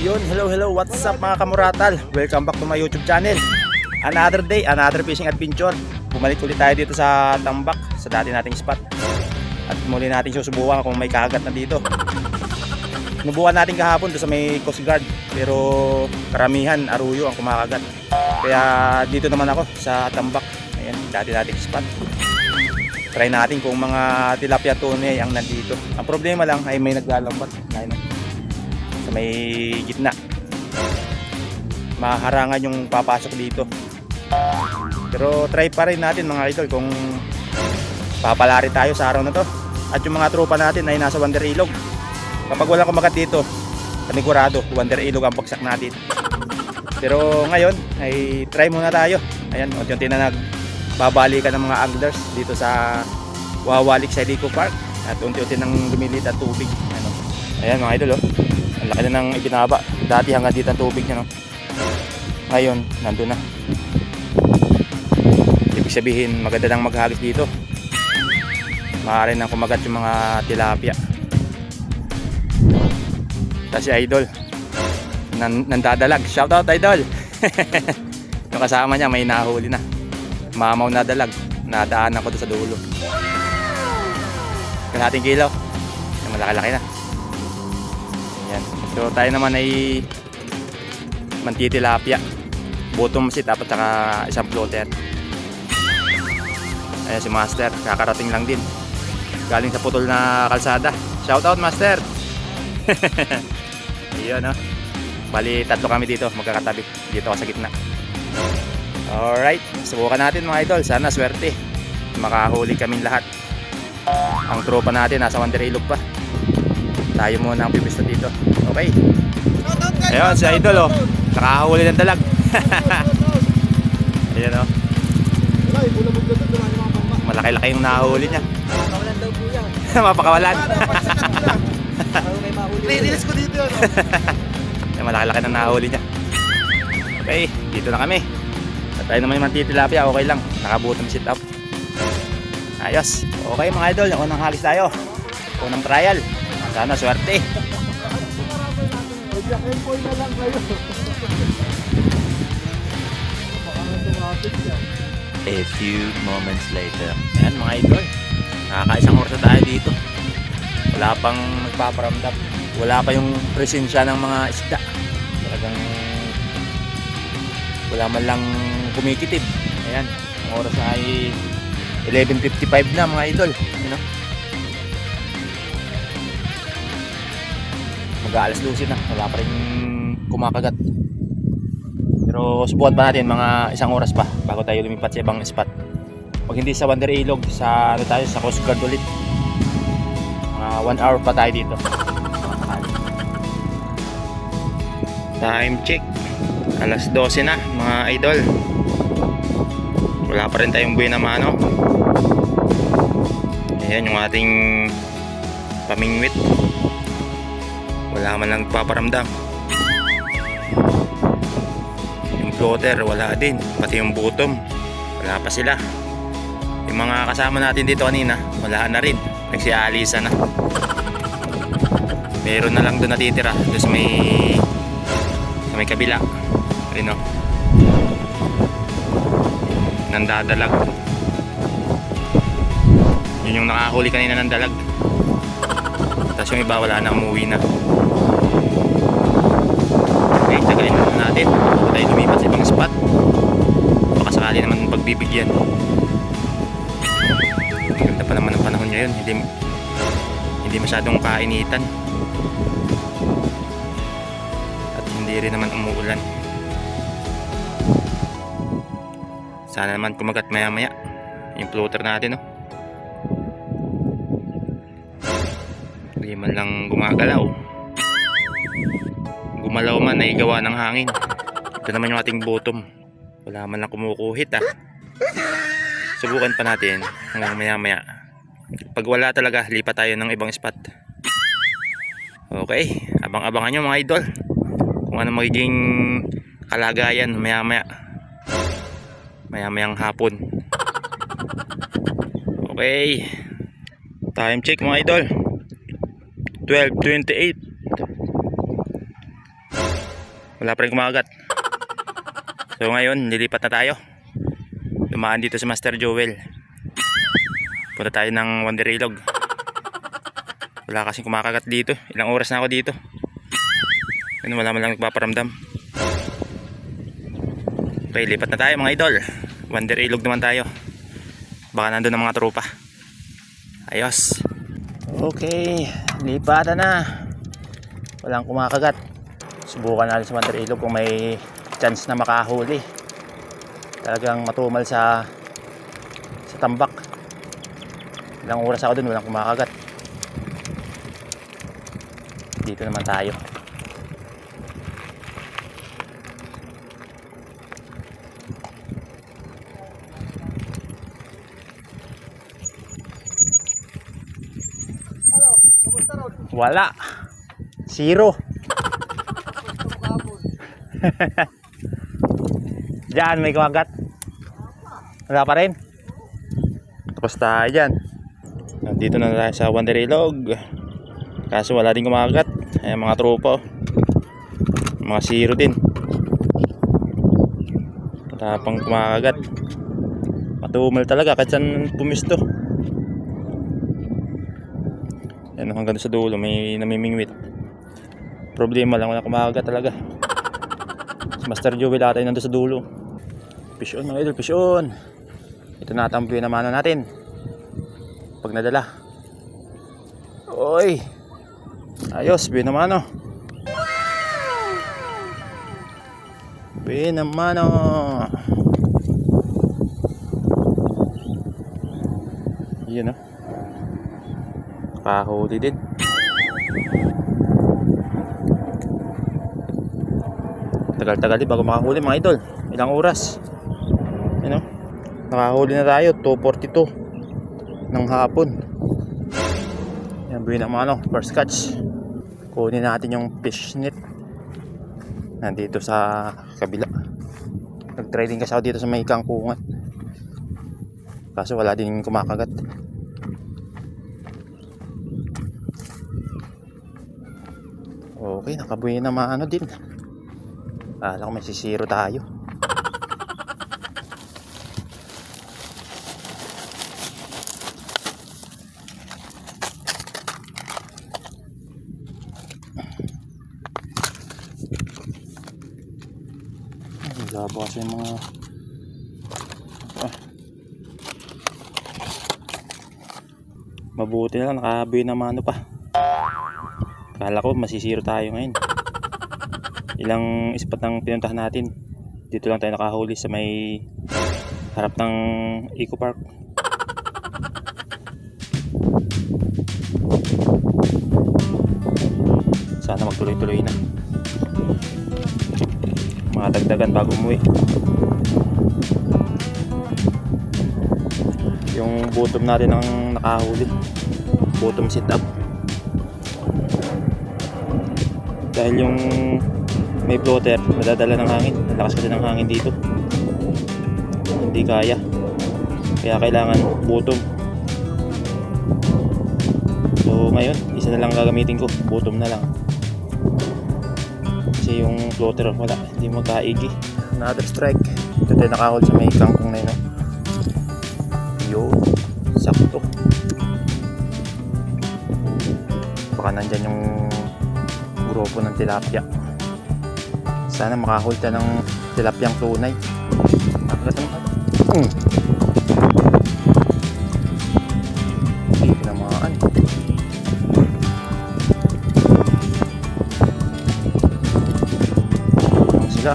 Ayun, hello, what's up mga kamuratal? Welcome back to my YouTube channel. Another day, another fishing adventure. Bumalik ulit tayo dito sa Tambak, sa dati nating spot. At muli natin susubukan kung may kagat na dito. Nubukan natin kahapon doon sa may Coast Guard, pero karamihan aruyo ang kumakagat. Kaya dito naman ako sa Tambak. Ayan, dati nating spot. Try natin kung mga tilapia tunay ang nandito. Ang problema lang ay may naglalambat. Ayun, sa may gitna. Maharangan yung papasok dito. Pero try pa rin natin mga idol kung papalari tayo sa araw na to. At yung mga tropa natin ay nasa Wander Ilog. Kapag walang kumagat dito, panigurado, Wander Ilog ang bagsak natin. Pero ngayon ay try muna tayo. Ayan, unti-unti na nagbabalikan ng mga anglers dito sa Wawalik sa Eco Park. At unti-unti nang lumilit ang tubig. Ano. Ayan mga idol, oh. Ang laki na ng ibinaba. Dati hanggang dito ang tubig niya, no? Ngayon, nandun na. Ibig sabihin, maganda nang maghagis dito. Maaari nang kumagat yung mga tilapia. Kasi idol, nandadalag. Shoutout idol! Yung kasama niya may nahuli na. Mamaw na dalag. Nadaanan ko doon sa dulo. Kalahating kilo. Yung malaki-laki na. Ayan. So tayo naman ay mantitilapia. Bottom sit at saka isang floater. Ayan si Master. Kakarating lang din. Galing sa putol na kalsada. Shoutout Master! Ayan, oh. Bali tatlo kami dito magkakatabi. Dito ako sa gitna. Alright, subukan natin mga idol. Sana swerte makahuli kaming lahat. Ang tropa natin nasa Wander Ilog pa. Tayo muna ang pipista dito. Okay. Ayun si idol, oh. Nakahuli ng dalag. Ayan, oh. Malaki-laki yung nahuli niya. Mapakawalan daw po yan. Mapakawalan. Release ko dito. Malaki-laki na nahuli niya. Okay, dito na kami. At tayo naman yung mantitilapia, okay lang. Nakabutom sit up. Ayos. Okay mga idol, yung unang halis tayo. Unang trial. Sana swerte. Na lang kayo. A few moments later. Ayan mga idol, nakakaisang oras na tayo dito. Wala pang nagpaparamdam. Wala pa yung presensya ng mga isda. Talagang wala man lang kumikitid. Ayan, ang oras ay 11:55 na mga idol. You know? Mag-aalas 12 na. Wala pa rin kumakagat. Pero subukan pa natin mga isang oras pa bago tayo lumipat sa ibang spot. Pag hindi sa Wander Ilog, sa ano tayo, sa Coast Guard ulit. 1 hour pa tayo dito. Time check. Alas 12 na mga idol. Wala pa rin tayong buhay na mano. Ayan yung ating pamingwit. Wala man lang paparamdam. Yung floater wala din. Pati yung bottom wala pa sila. Yung mga kasama natin dito kanina wala na rin. Nagsialisa na. Meron na lang doon natitira. Doon sa may kabila. Ayun, o. Nandadalag. Yun yung nakahuli kanina ng dalag. Tapos yung iba wala na, umuwi na. Okay, tsagain na natin. Bago tayo lumipat sa ibang spot. Baka sakali naman pagbibigyan. Ganda pa naman ang panahon ngayon. Hindi masyadong kainitan. At hindi rin naman umuulan. Sana naman kumagat maya maya yung floater natin, oh. Hindi man lang gumagalaw. Gumalaw man ay gawa ng hangin. Ito naman yung ating bottom. Wala man lang kumukuhit, ah. Subukan pa natin hanggang maya maya. Pag wala talaga, lipat tayo ng ibang spot. Okay, abang-abangan nyo mga idol kung ano magiging kalagayan maya maya. Maya-mayang hapon. Okay. Time check mga idol. 12:28. Wala pa rin kumakagat. So ngayon, nilipat na tayo. Dumaan dito si Master Joel. Punta tayo ng Wonder Ilog. Wala kasing kumakagat dito. Ilang oras na ako dito. Ano, wala man lang nagpaparamdam. Okay, lipat na tayo mga idol. Wonder Ilog naman tayo. Baka nandun ang mga tropa. Ayos. Okay, lipatan na. Walang kumakagat. Subukan natin sa Wonder Ilog kung may chance na makahuli. Talagang matumal sa tambak. Ilang oras ako dun, walang kumakagat. Dito naman tayo. Ano? Kamusta ron? Wala. Zero. Diyan may kumagat. Wala pa rin. Tapos tayo dyan. Nandito na tayo sa Wonder Ilog. Kaso wala din kumagat. Ayan mga tropa. Mga zero din. Wala pang kumakagat. Matumal talaga kahit saan pumisto. Ayan, hanggang sa dulo may namimingwit. Problema lang, wala kumakagat talaga. Si Master Joey ata nandun sa dulo. Fish on mga idol, fish on. Ito natampo yung namano natin pag nadala. Oy, ayos, binamano. Binamano. Yun o, kahuli din. Tagal-tagal din bago makahuli mga idol. Ilang oras. Ano? Nakahuli na tayo 2:42 ng hapon. Yan, buhay naman ano, first catch. Kunin natin yung fish net. Nandito sa kabila. Nag-trading kasi ako dito sa may kangkungan. Kaso wala din kumakagat. Okay, nakabuhay naman ano din. Kala ko may sisiro tayo. Labo kasi yung mga mabuti na lang nakahaboy na mano pa. Kala ko masisiro tayo ngayon. Ilang spot ang pinuntahan natin. Dito lang tayo nakahuli sa may harap ng Eco Park. Sana magtuloy-tuloy na. Madagdagan bago umuwi. Yung bottom natin ang nakahuli. Bottom sit up. Dahil yung may floater, madadala ng hangin. Malakas kasi ng hangin dito. Hindi kaya. Kaya kailangan bottom. So ngayon, isa na lang gagamitin ko. Bottom na lang. Kasi yung floater wala, hindi magkaigi. Another strike. Ito tayo nakahold sa may kangkong na yun. Yun, sakto. Baka nandyan yung grupo ng tilapia. Sana makahold ka ng tilapyang tunay. Hindi tinamaan. Sila.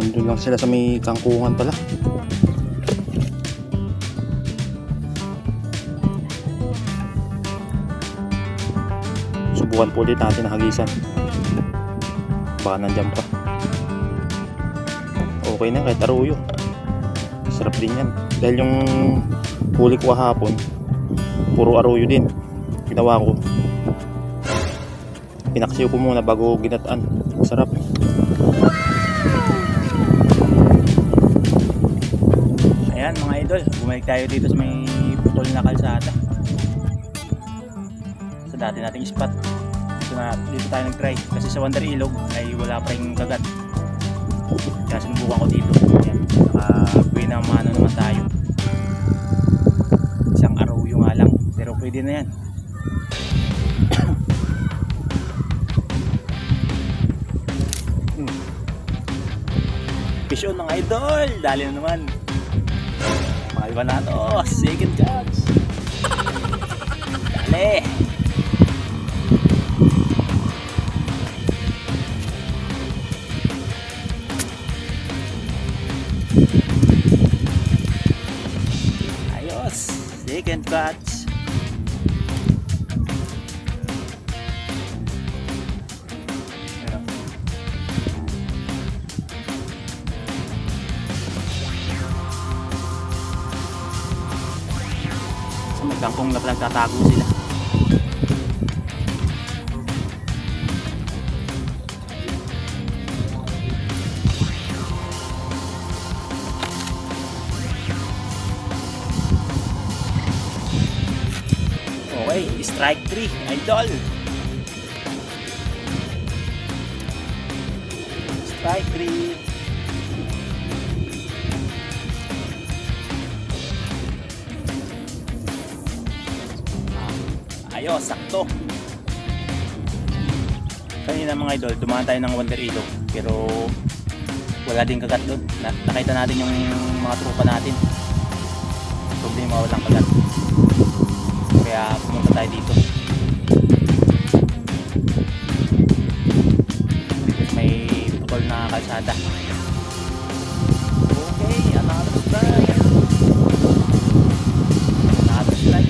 Nandun lang sila sa may kangkungan pala. Subukan po ulit natin na hagisan. Baka nandyan pa. Okay na kahit aruyo. Sarap din yan. Dahil yung huli ko kahapon puro aruyo din. Ginawa ko, pinaksiw ko muna bago ginataan. Sarap. idol, bumalik tayo dito sa may putol na kalsada. Sa dati nating spot. Dito tayo nag-try. Kasi sa Wonder Ilog ay wala pa rin kagat. Kaya sinubukan ko dito. Ayan. Naka-buwi na mano naman tayo. Isang arroyo nga lang. Pero pwede na yan. Fish on mga idol. Dali na naman. Mga iba na ito. Second catch. Dali. Ayos. Second catch. Sa may kangkong na nagtatago sila. Okay, strike 3, idol. Strike 3. Ayos, sakto. Kanina mga idol, dumaan tayo ng Wonder Ilog pero wala din kagat doon. Nakita natin yung mga tropa natin. Problema, walang kagat. Kaya pumunta tayo dito. Dito sa may putol na kalsada. Okay, another strike. Another strike.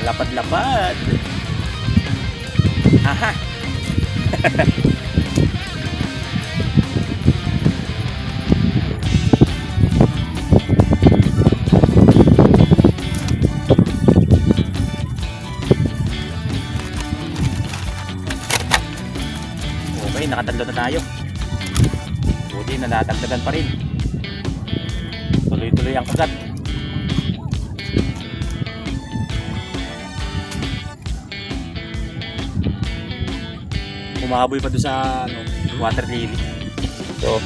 Lapad-lapad. Aha. Okay, nakatatlo na tayo. Buti natatagdagan pa rin. Tuloy-tuloy ang kagat. Umahaboy pa doon sa water lily. So,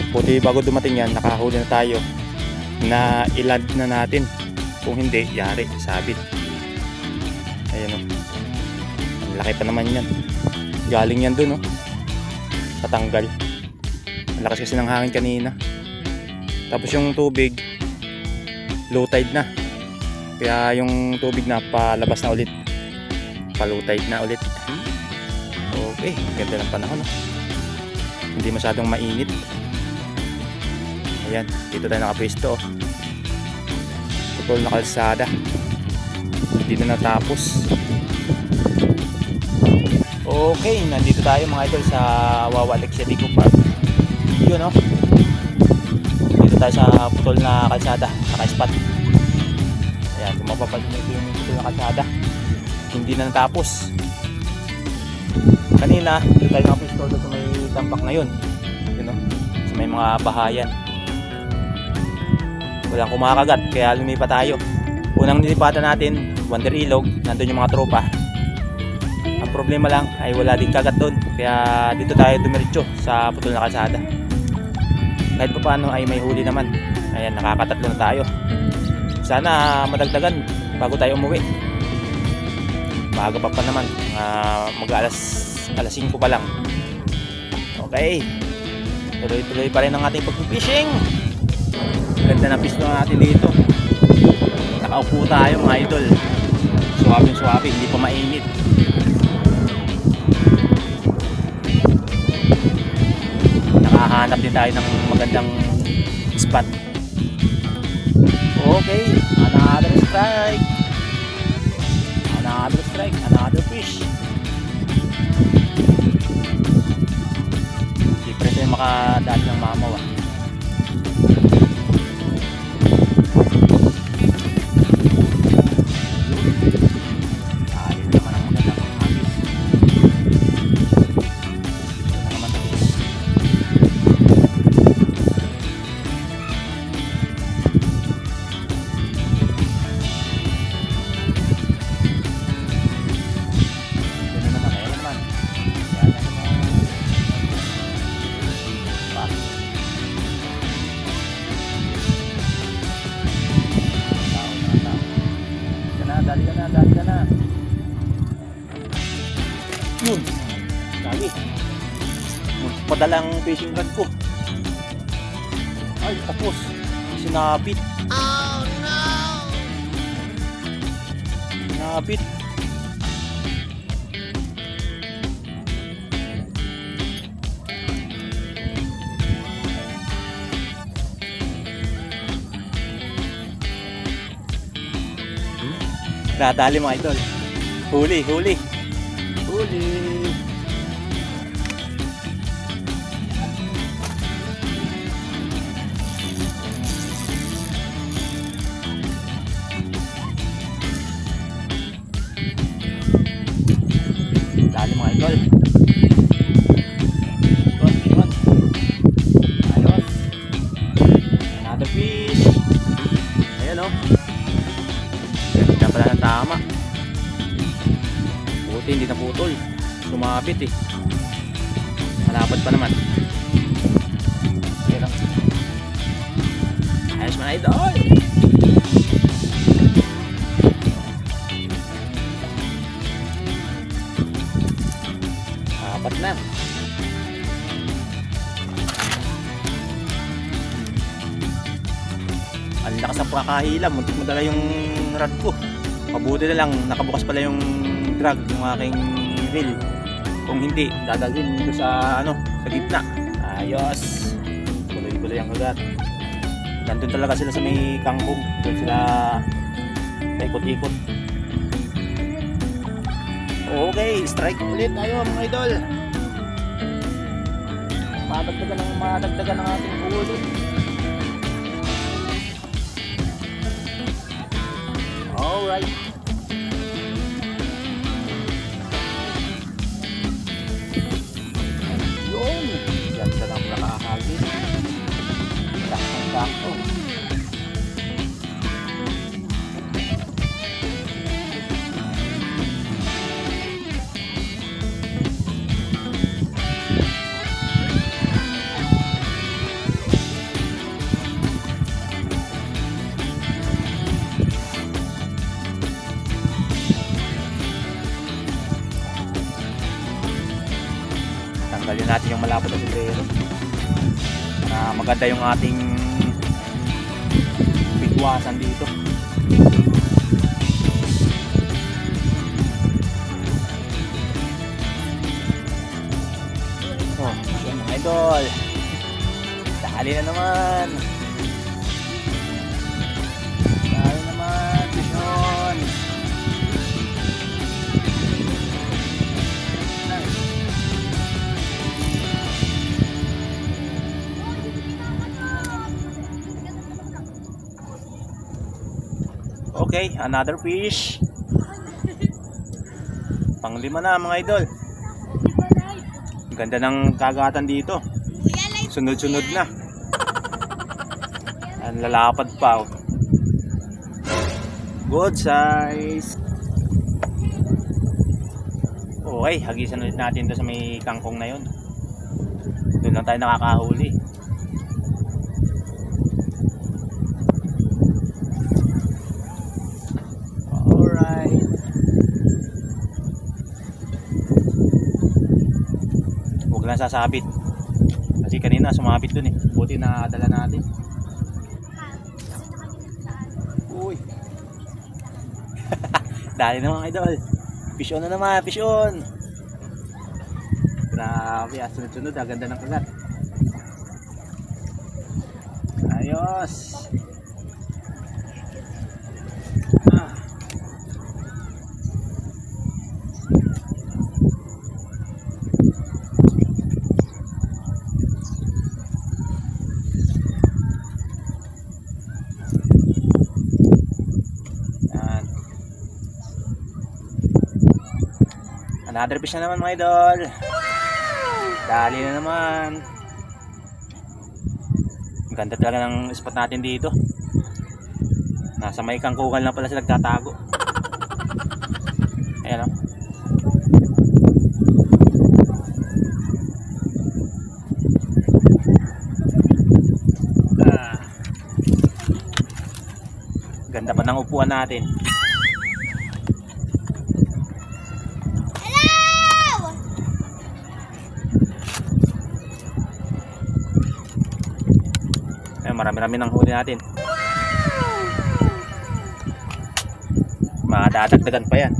buti bago dumating yan, nakahuli na tayo na i-land na natin. Kung hindi, yari, sabit. Ayan o. Ang laki pa naman yan. Galing yan doon o. Tatanggal. Ang lakas kasi ng hangin kanina. Tapos yung tubig, low tide na. Kaya yung tubig na palabas na ulit. Pa-low tide na ulit. Okay, ganda ng panahon. Hindi masyadong mainit. Ayan, dito tayo nakapwesto. Putol na kalsada. Hindi na natapos. Okay, nandito tayo mga idol sa Wawa Alexia Dico Park. Yun o. Dito tayo sa putol na kalsada. Naka-spot. Ayan, kung mapapansin nyo yung putol na kalsada, hindi na natapos. Kanina, dito tayo nakapwesto sa may tampak na yun. Yun o. Sa may mga bahayan. Walang kumakagat, kaya lumipat tayo. Unang nilipatan natin, Wonder Ilog, nandun yung mga tropa. Ang problema lang ay wala din kagat doon. Kaya dito tayo dumiretso sa putol na kalsada. Kahit pa paano ay may huli naman. Ayan, nakakatatlo na tayo. Sana madagdagan bago tayo umuwi. Maaga pa naman. Mag-alas 5 pa lang. Okay. Tuloy-tuloy pa rin ang ating pag-fishing. Ganda na fish na natin dito. Nakaupo tayo mga idol. Suwabe, hindi pa mainit. Nakahanap din tayo ng magandang spot. Okay, another strike. Another fish. Siyempre tayo makadaan ng mamaw. Dali ka na. Yun. Dali. Magpadalang fishing rod ko. Ay, tapos. Sinabit. Oh no! Sinabit. Dadali mga idol. Huli. Dali mga idol. Yun. Ayos. Another fish. Ayan o. Ganda pala ng tama. Buti hindi naputol. Sumabit eh. Malapad pa naman. Ayan o. Ayos mga idol. Apat na. Ang lakas ng pakahila. Muntik madala yung rod ko. Mabuti na lang nakabukas pala yung drag yung aking reel. Kung hindi, dadalhin dito sa sa gitna. Ayos. Tuloy-tuloy ang kagat. Nandun talaga sila sa may kangkong. Doon sila paikot-ikot. Okay, strike ulit tayo mga idol. Madagdagan ng ating huli. Alright. Yun. Ganda ng nakakagin. Sakto. Tanggalin natin yung malapot na sombrero na maganda yung ating bigwasan dito. Oh, yun mga idol. Dali na naman. Yun. Okay, another fish. Panglima na mga idol. Ganda ng kagatan dito. Sunod-sunod na. Ang lalapad pa. Oh. Good size. Okay, hagisan ulit natin to sa may kangkong na yun. Doon lang tayo nakakahuli. Alright. Huwag lang sasabit. Kasi kanina sumabit dun eh. Buti na dala natin. Uy. Dali naman idol. Fish on na naman, fish on. Grabe, sunod-sunod, ganda ng kagat. Ayos. Ah. Yan. Another fish na naman mga idol. Dali na naman. Ang ganda talaga ng spot natin dito. Nasa may kangkungan lang pala sila nagtatago. Ayan o. Ganda pa ng upuan natin. Marami-rami ng huli natin. Madadagdagan pa yan.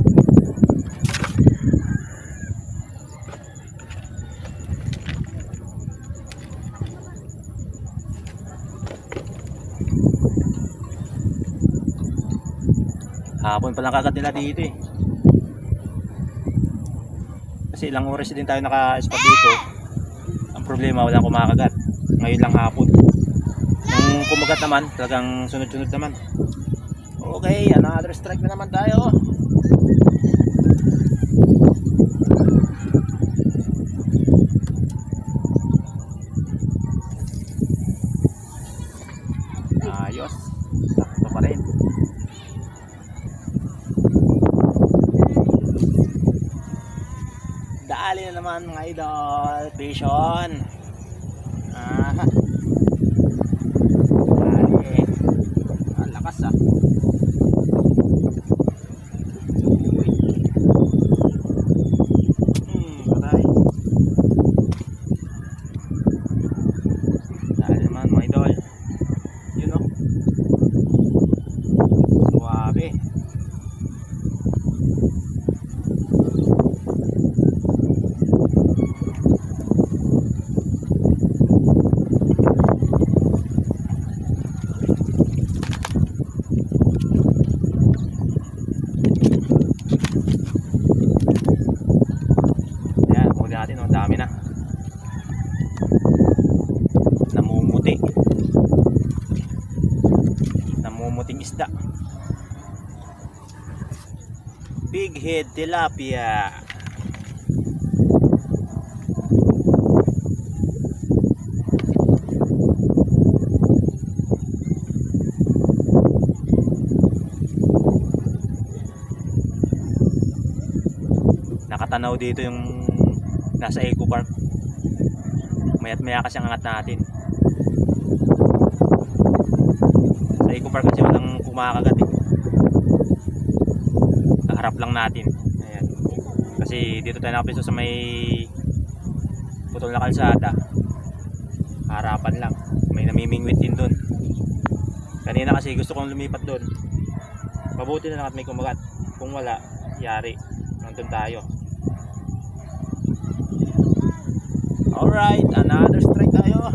Hapon pa lang kagat nila dito eh. Kasi ilang oras din tayo naka-spot dito. Ang problema, walang kumakagat. Ngayon lang hapon. Kung kumagat naman, talagang sunod-sunod naman. Okay, another strike na naman tayo. Ayos. Sakto pa rin. Dali na naman mga idol. Fish on. Aha. Dami na. Namumuting isda. Big head tilapia. Nakatanaw dito yung nasa Eco Park. Maya't maya kasi ang angat natin. Sa Eco Park kasi walang kumakagat eh. Kaharap lang natin. Ayan. Kasi dito tayo nakapiso sa may putol na kalsada. Harapan lang. May namimingwit din dun. Kanina kasi gusto kong lumipat dun. Mabuti na lang at may kumagat. Kung wala, yari. Nandun tayo. Alright, another strike tayo.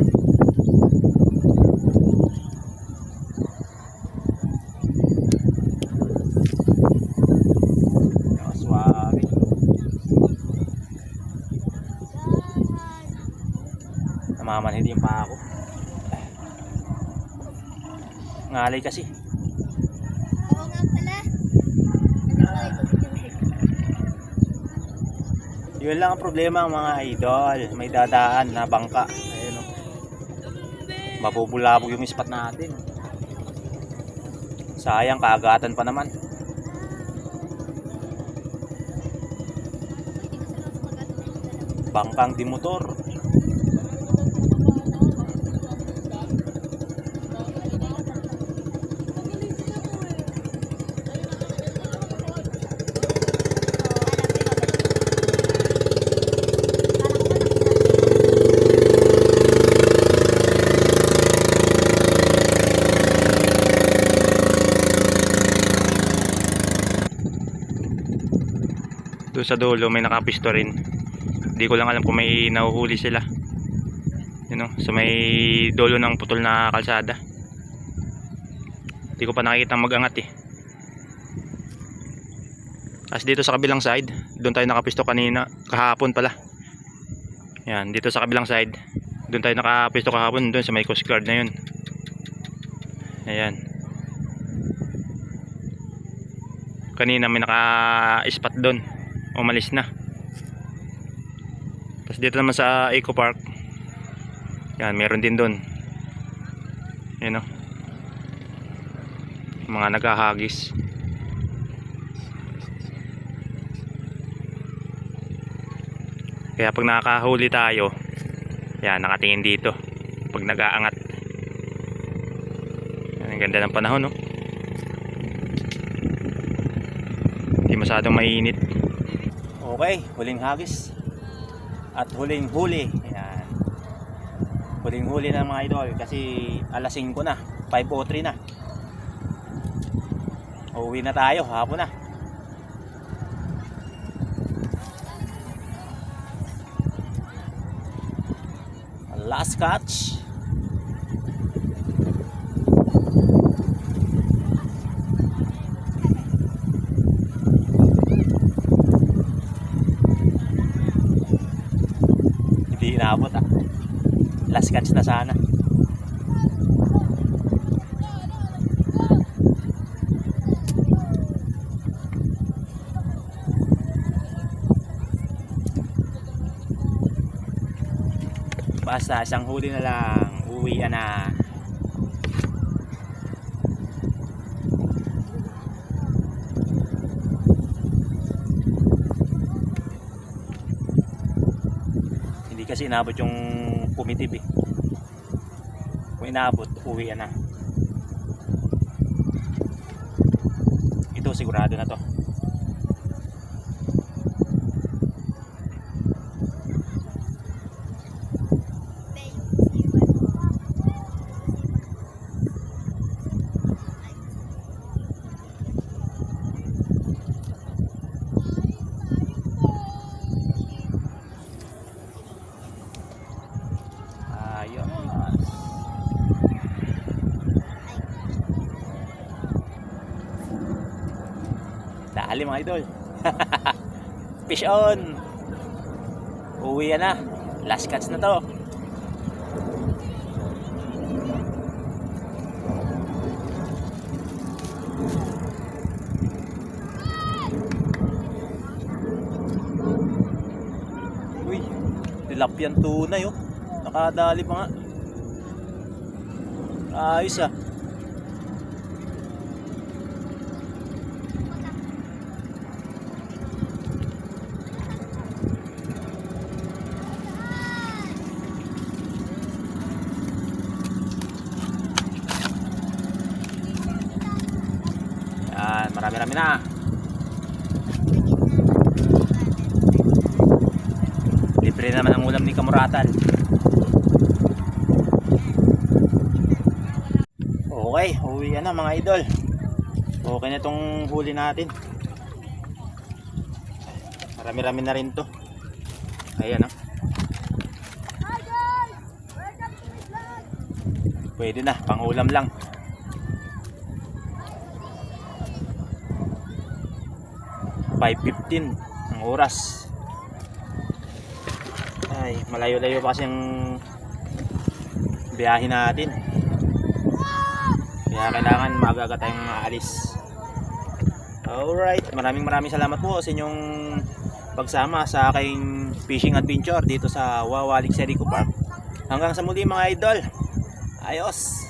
Suwabe. Namamanhid yung pa ako. Ngalay kasi. Oo nga pala. Yun lang ang problema mga idol. May dadaan na bangka. Ayun o. Mabubulabog yung spot natin. Sayang, kaagatan pa naman. Bangkang di motor. Doon sa dulo may nakapisto rin. Hindi ko lang alam kung may nahuhuli sila. Yun o, so may dulo ng putol na kalsada. Hindi ko pa nakikita mag-angat eh. As dito sa kabilang side, doon tayo nakapisto kanina, kahapon pala. Yan, dito sa kabilang side, doon tayo nakapisto kahapon, doon sa may Coast Guard na yun. Ayan. Kanina may naka-spot doon. Umalis na. Tapos dito naman sa Eco Park, yan, meron din doon. Yan o, mga naghahagis. Kaya pag nakakahuli tayo, yan, nakatingin dito pag nag-aangat. Yan, ang ganda ng panahon, no? Hindi masyadong mainit. Okay, huling hagis at huling huli. Ayan. Huling huli ng mga idol kasi alas 5 na, 5:03 na. Uuwi na tayo, hapon na. Last catch. Hindi inabot ah. Last catch na sana. Basta isang huli na lang, uwi na. Hindi kasi inabot yung pumitib eh. Kung inabot, uwi na. Ito sigurado na to. Dali mga idol. Fish on. Uwi na. Last catch na to. Uy, tilapyan tunay oh. Nakadali pa nga. Ayos ah. Yan, marami-rami na. Libre naman ang ulam ni Kamuratan. Okay, uwi na mga idol. Okay na itong huli natin. Marami-rami na rin to. Ayan oh. Pwede na, pang ulam lang. $5.15 ang oras. Ay, malayo-layo pa kasi yung biyahe natin. Kaya kailangan maaga tayong aalis. Alright, maraming salamat po sa inyong pagsama sa aking fishing adventure dito sa Wawalik Serico Park. Hanggang sa muli mga idol. Ayos.